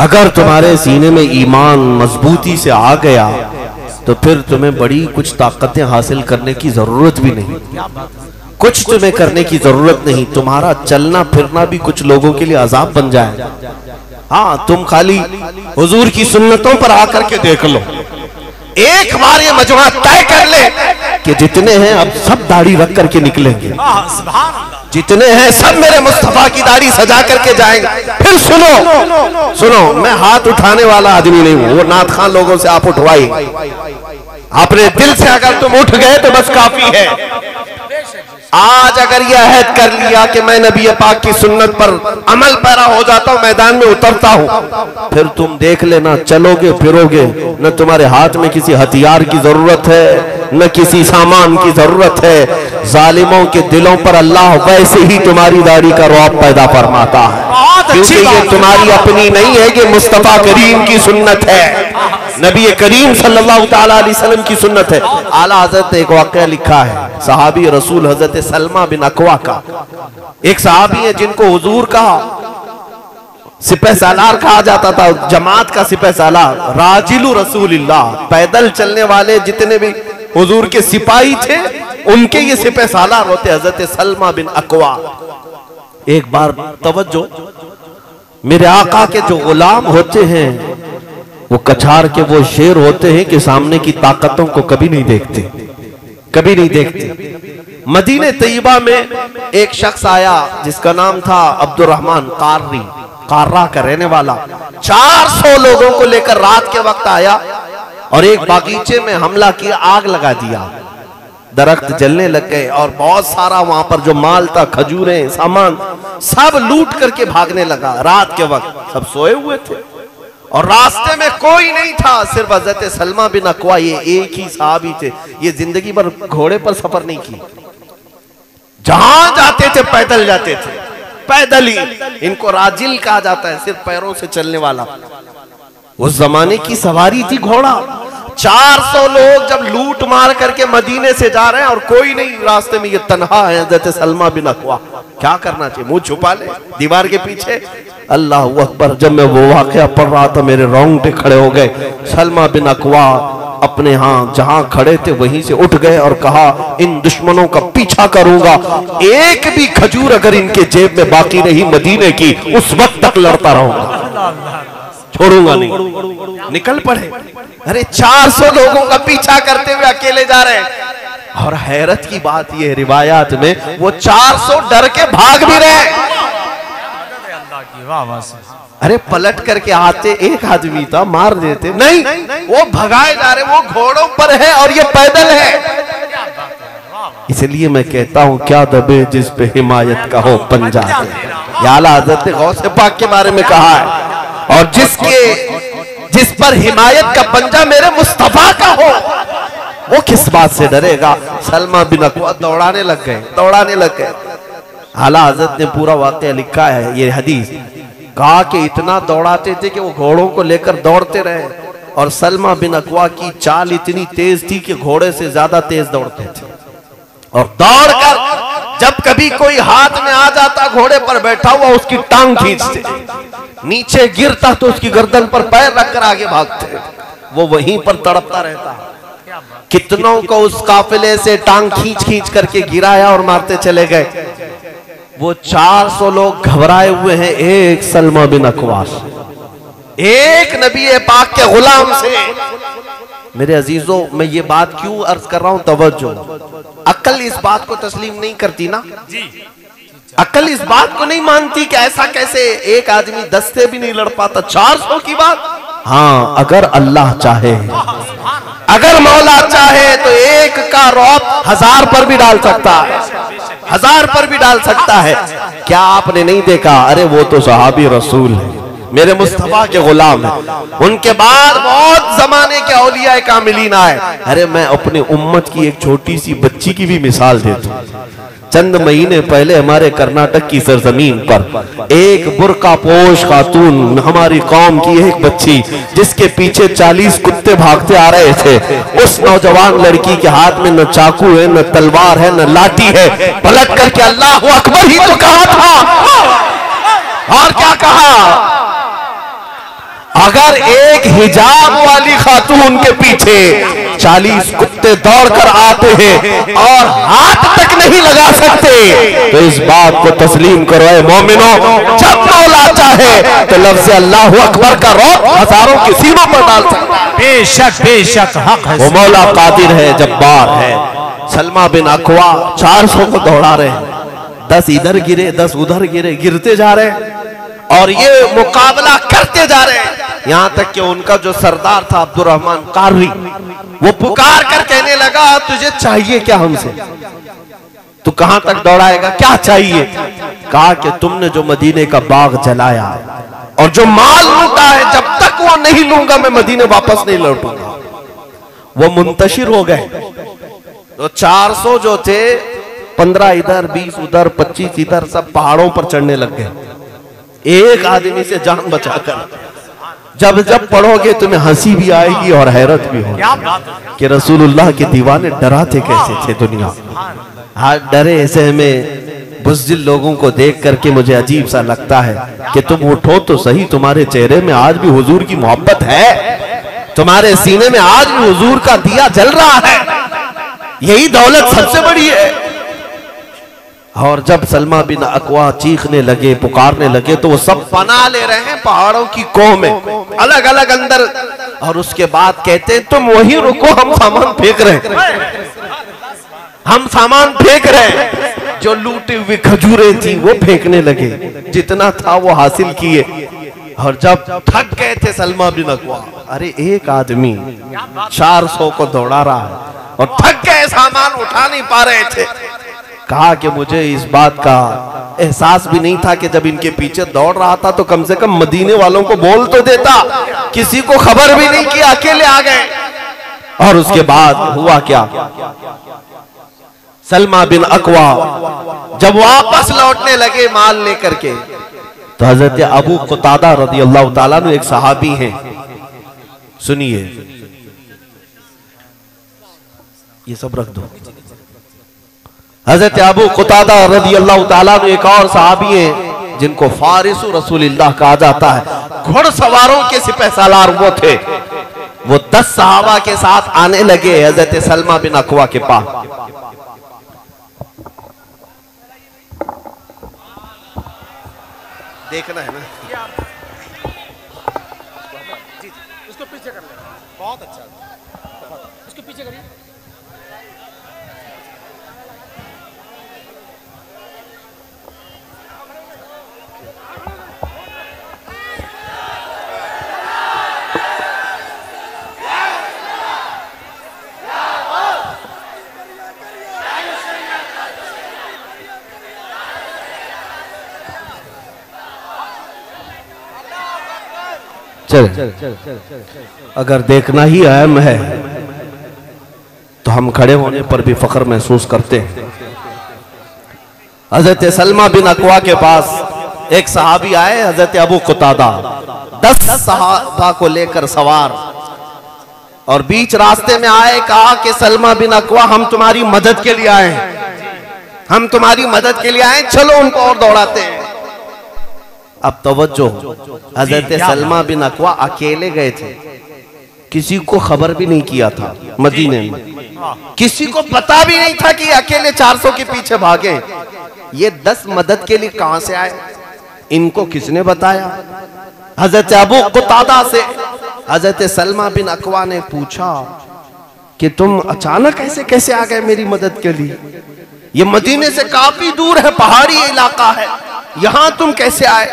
अगर तुम्हारे सीने में ईमान मजबूती से आ गया तो फिर तुम्हें बड़ी कुछ ताकतें हासिल करने की जरूरत भी नहीं, कुछ तुम्हें करने की जरूरत नहीं। तुम्हारा चलना फिरना भी कुछ लोगों के लिए अजाब बन जाए। हाँ, तुम खाली हुजूर की सुन्नतों पर आकर के देख लो, एक बार ये मजमा तय कर ले कि जितने हैं अब सब दाढ़ी रख करके निकलेंगे, जितने हैं सब मेरे मुस्तफा की दाढ़ी सजा करके जाएंगे। फिर सुनो सुनो, मैं हाथ उठाने वाला आदमी नहीं हूं, वो नाथ खान लोगों से आप उठवाई, अपने दिल से अगर तुम उठ गए तो बस काफी है। आज अगर यह अहद कर लिया कि मैं नबी पाक की सुन्नत पर अमल पैरा हो जाता हूं, मैदान में उतरता हूं, फिर तुम देख लेना, चलोगे फिरोगे, न तुम्हारे हाथ में किसी हथियार की जरूरत है, न किसी सामान की जरूरत है। जालिमों के दिलों पर अल्लाह वैसे ही तुम्हारी दाढ़ी का रौब पैदा फरमाता है, क्योंकि ये तुम्हारी अपनी नहीं है, ये मुस्तफा करीम की सुन्नत है, नबी करीम सल्लल्लाहु तआला अलैहि वसल्लम की सुन्नत है। आला हजरत ने एक वाकया लिखा है, सहाबी रसूल हजरत सलमा बिन अकवा का। एक सहाबी है जिनको हुजूर का सिपह सालार कहा जाता था, जमात का सिपह सालार, राजिलु रसूलिल्लाह, पैदल चलने वाले जितने भी हुजूर के सिपाही थे उनके ये सिपह सालार होते हजरत सलमा बिन अकवा। एक बार तवज्जो, मेरे आका के जो गुलाम होते हैं वो कछार के वो शेर होते हैं कि सामने की ताकतों को कभी नहीं देखते, कभी नहीं देखते। मदीने तैयबा में एक शख्स आया जिसका नाम था अब्दुर्रहमान काररी, कार्रा का रहने वाला। 400 लोगों को लेकर रात के वक्त आया और एक बागीचे में हमला किया, आग लगा दिया, दरख्त जलने लग गए और बहुत सारा वहां पर जो माल था, खजूरें, सामान, सब लूट करके भागने लगा। रात के वक्त सब सोए हुए थे और रास्ते में कोई नहीं था, सिर्फ हजरत सलमा बिन अकवा, ये एक ही साहबी थे। ये जिंदगी भर घोड़े पर सफर नहीं की, जहां जाते थे पैदल जाते थे, पैदल ही। इनको राजिल कहा जाता है, सिर्फ पैरों से चलने वाला। उस जमाने की सवारी थी घोड़ा। 400 लोग जब लूट मार करके मदीने से जा रहे हैं और कोई नहीं रास्ते में, ये तन्हा है हजरत सलमा बिन अकवा। क्या करना चाहिए? मुंह छुपा ले दीवार के पीछे। अल्लाह अकबर, जब मैं वो वाकया पढ़ रहा था मेरे रोंगटे खड़े हो गए। सलमा बिन अकवा अपने यहाँ जहां खड़े थे वहीं से उठ गए और कहा, इन दुश्मनों का पीछा करूंगा, एक भी खजूर अगर इनके जेब में बाकी रही मदीने की, उस वक्त तक लड़ता रहूंगा, छोड़ूंगा नहीं। निकल पड़े। अरे 400 लोगों का पीछा करते हुए अकेले जा रहे हैं। और हैरत की बात यह, रिवायात में वो 400 डर के भाग भी रहे। अरे पलट करके आते एक आदमी था, मार देते, नहीं, वो भगाए जा रहे, वो घोड़ों पर है और ये पैदल है। इसलिए मैं कहता हूं, क्या दबे जिस पे हिमायत का हो पंजा है। आला हज़रत गौसे पाक के बारे में कहा है, और जिस पर हिमायत का पंजा मेरे मुस्तफा का हो, वो किस बात से डरेगा। सलमा बिन अकवा दौड़ाने लग गए, दौड़ाने लग गए। आला हज़रत ने पूरा वाक़या लिखा है, ये हदीस, कहा कि इतना दौड़ाते थे कि वो घोड़ों को लेकर दौड़ते रहे, और सलमा बिन अकवा की चाल इतनी तेज थी कि घोड़े से ज्यादा तेज दौड़ते थे। और दौड़कर जब कभी कोई हाथ में आ जाता घोड़े पर बैठा हुआ, उसकी टांग खींचते, नीचे गिरता तो उसकी गर्दन पर पैर रखकर आगे भागते, वो वहीं पर तड़पता रहता। कितनों को उस काफिले से टांग खींच खींच करके गिराया और मारते चले गए। वो 400 लोग घबराए हुए हैं एक सलमा बिन अकवा से, एक नबी पाक के गुलाम से। मेरे अजीजों, मैं ये बात क्यों अर्ज कर रहा हूं, तवज्जो। अक्ल इस बात को तस्लीम नहीं करती ना, अक्ल इस बात को नहीं मानती कि ऐसा कैसे एक आदमी 10 से भी नहीं लड़ पाता, 400 की बात। हाँ, अगर अल्लाह चाहे, अगर मौला चाहे तो एक का रौब 1000 पर भी डाल सकता है, 1000 पर भी डाल सकता है। क्या आपने नहीं देखा? अरे वो तो सहाबी रसूल है, मेरे मुस्तफा के गुलाम है, उनके बाद बहुत जमाने के औलिया कामिलीन आए। अरे मैं अपने उम्मत की एक छोटी सी बच्ची की भी मिसाल देता हूं। चंद महीने पहले हमारे कर्नाटक की सरजमीन पर एक बुर्का पोश खातून, हमारी कौम की एक बच्ची, जिसके पीछे 40 कुत्ते भागते आ रहे थे, उस नौजवान लड़की के हाथ में न चाकू है, न तलवार है, न लाठी है, पलट करके अल्लाहु अकबर ही तो कहा था। और क्या कहा? अगर एक हिजाब वाली खातून के पीछे 40 कुत्ते दौड़कर आते हैं और हाथ तक नहीं लगा सकते, तो इस बात को तस्लीम करो ऐ मोमिनो, जब मौला चाहे तो लफ्ज़ अल्लाहु अकबर का रौब हजारों के सीनों पर डाल सकता है। बेशक हक है, वो मौला कादिर है, जब्बार है। सलमा बिन अकवा 400 को दौड़ा रहे हैं, 10 इधर गिरे 10 उधर गिरे, गिरते जा रहे हैं और ये मुकाबला करते जा रहे हैं। यहां तक कि उनका जो सरदार था अब्दुर्रहमान कारी, वो पुकार कर कहने लगा तुझे चाहिए क्या हमसे, तू कहां तक दौड़ाएगा, क्या चाहिए? कहा कि तुमने जो मदीने का बाग जलाया और जो माल लूटा है, जब तक वो नहीं लूंगा मैं मदीने वापस नहीं लौटूंगा। वो मुंतशिर हो गए, तो 400 जो थे 15 इधर 20 उधर 25 इधर, सब पहाड़ों पर चढ़ने लग गए एक आदमी से जान बचाकर। जब जब पढ़ोगे तुम्हें हंसी भी आएगी और हैरत भी होगी कि रसूलुल्लाह के दीवाने डराते कैसे थे दुनिया। हाँ, डरे ऐसे में बुज़दिल लोगों को देख करके मुझे अजीब सा लगता है कि तुम उठो तो सही, तुम्हारे चेहरे में आज भी हुजूर की मोहब्बत है, तुम्हारे सीने में आज भी हुजूर का दिया जल रहा है, यही दौलत सबसे बड़ी है। और जब सलमा बिन अकवा चीखने लगे, पुकारने लगे, तो वो सब पनाह ले रहे हैं पहाड़ों की कोह में, अलग अलग अंदर। और उसके बाद कहते हैं तुम वहीं रुको, हम सामान फेंक रहे हैं, हम सामान फेंक रहे हैं। जो लूटी हुई खजूरें थी वो फेंकने लगे, जितना था वो हासिल किए। और जब थक गए थे सलमा बिन अकवा, अरे एक आदमी 400 को दौड़ा रहा है और थक गए, सामान उठा नहीं पा रहे थे। कहा कि मुझे इस बात का एहसास भी नहीं था कि जब इनके पीछे दौड़ रहा था तो कम से कम मदीने वालों को बोल तो देता, किसी को खबर भी नहीं कि अकेले आ गए। और उसके बाद हुआ क्या, सलमा बिन अकवा जब वापस लौटने लगे माल लेकर के, तो हजरत अबू कुतादा रज़ियल्लाहु ताला अन्हु एक सहाबी हैं, सुनिए, ये सब रख दो। हजरत अबू कुतादा रज़ियल्लाहु ताला अन्हु एक और सहाबी हैं जिनको फारिसु रसूलिल्लाह कहा जाता है, घुड़सवारों के सिपहसालार वो थे। वो 10 सहाबा के साथ आने लगे हजरत सलमा बिन अकवा के पास। देखना है ना, उसको पीछे कर ले, बहुत अच्छा, उसको पीछे करिए। अगर देखना ही अहम है तो हम खड़े होने पर भी फख्र महसूस करते हैं। हजरत सलमा बिन अकवा के पास एक सहाबी आए, हजरत अबू कुतादा 10 सहाबा को लेकर सवार, और बीच रास्ते में आए, कहा कि सलमा बिन अकवा हम तुम्हारी मदद के लिए आए, हम तुम्हारी मदद के लिए आए, चलो उनको और दौड़ाते हैं। अब तवज्जो, हजरत सलमा बिन अकवा अकेले गए थे, किसी को खबर भी नहीं किया था, मदीने में किसी को पता भी नहीं था कि अकेले 400 के पीछे भागे। ये 10 मदद के लिए कहां से आए, इनको किसने बताया? हजरत अबू कुतादा से हजरत सलमा बिन अकवा ने पूछा कि तुम अचानक ऐसे कैसे आ गए मेरी मदद के लिए, ये मदीने से काफी दूर है, पहाड़ी इलाका है, यहां तुम कैसे आए?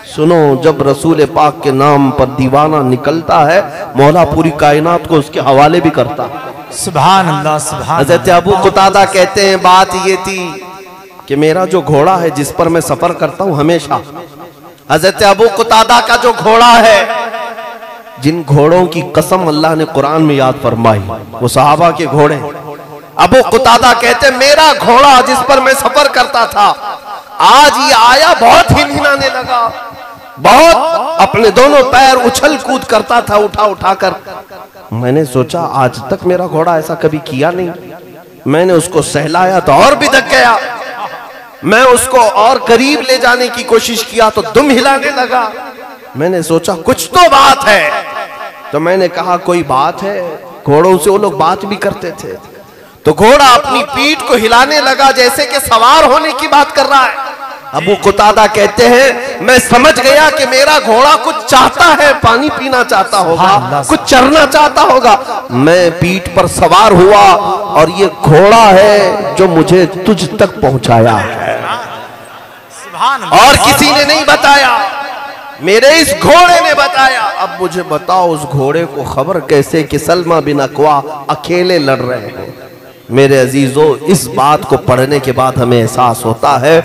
सुनो, जब रसूल पाक के नाम पर दीवाना निकलता है, मौला पूरी कायनात को उसके हवाले भी करता है। सुभान अल्लाह, सुभान। हजरत अबू कुतादा कहते हैं बात ये थी कि मेरा जो घोड़ा है जिस पर मैं सफर करता हूं हमेशा, हजरत अबू कुतादा का जो घोड़ा है, जिन घोड़ों की कसम अल्लाह ने कुरान में याद फरमाई, वो सहाबा के घोड़े। अबू कुतादा कहते मेरा घोड़ा जिस पर मैं सफर करता था, आज ये आया बहुत हिनहिनाने लगा, बहुत अपने दोनों पैर उछल कूद करता था उठा उठा कर। मैंने सोचा आज तक मेरा घोड़ा ऐसा कभी किया नहीं, मैंने उसको सहलाया तो और भी धक गया, मैं उसको और करीब ले जाने की कोशिश किया तो दुम हिलाने लगा। मैंने सोचा कुछ तो बात है, तो मैंने कहा कोई बात है। घोड़ों से वो लोग बात भी करते थे। तो घोड़ा अपनी पीठ को हिलाने लगा जैसे कि सवार होने की बात कर रहा है। अबू कुतादा कहते हैं मैं समझ गया कि मेरा घोड़ा कुछ चाहता है, पानी पीना चाहता होगा, कुछ चरना चाहता होगा। मैं पीठ पर सवार हुआ और ये घोड़ा है जो मुझे तुझ तक पहुंचाया है, और किसी ने नहीं बताया, मेरे इस घोड़े ने बताया। अब मुझे बताओ उस घोड़े को खबर कैसे कि सलमा बिन अकवा अकेले लड़ रहे हैं। मेरे अजीजों, इस बात को पढ़ने के बाद हमें एहसास होता है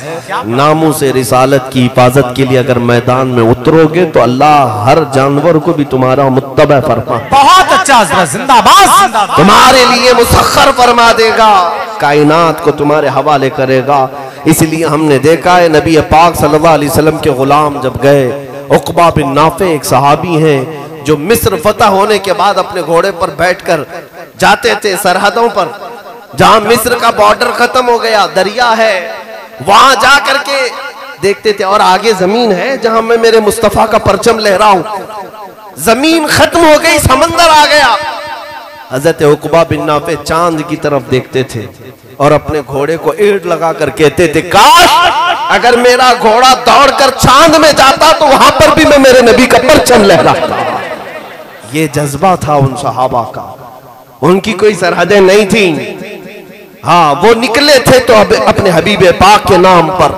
नामों से रिसालत की हिफाजत के लिए अगर मैदान में उतरोगे तो अल्लाह हर जानवर को भी तुम्हारा मुत्तबा फरमा, बहुत अच्छा हज़रत, जिंदाबाद, तुम्हारे लिए मुसख्खर फरमा देगा, कायनात को तुम्हारे हवाले करेगा। इसलिए हमने देखा है नबी पाक सल्लल्लाहु अलैहि वसल्लम के गुलाम जब गए, उक़बा बिन नाफे एक सहाबी हैं जो मिस्र फतह होने के बाद अपने घोड़े पर बैठकर जाते थे सरहदों पर, जहां मिस्र का बॉर्डर खत्म हो गया, दरिया है, वहां जा करके देखते थे और आगे जमीन है जहां मैं मेरे मुस्तफा का परचम लहराऊं। जमीन खत्म हो गई, समंदर आ गया। हजरत उक़बा बिन नाफे चांद की तरफ देखते थे और अपने घोड़े को एड़ लगा कर कहते थे काश अगर मेरा घोड़ा दौड़कर चांद में जाता तो वहां पर भी मैं मेरे नबी का परचम लहराता। ये जज्बा था उन सहाबा का, उनकी कोई सरहदें नहीं थी। हाँ, वो निकले थे तो अब अपने हबीब पाक के नाम पर।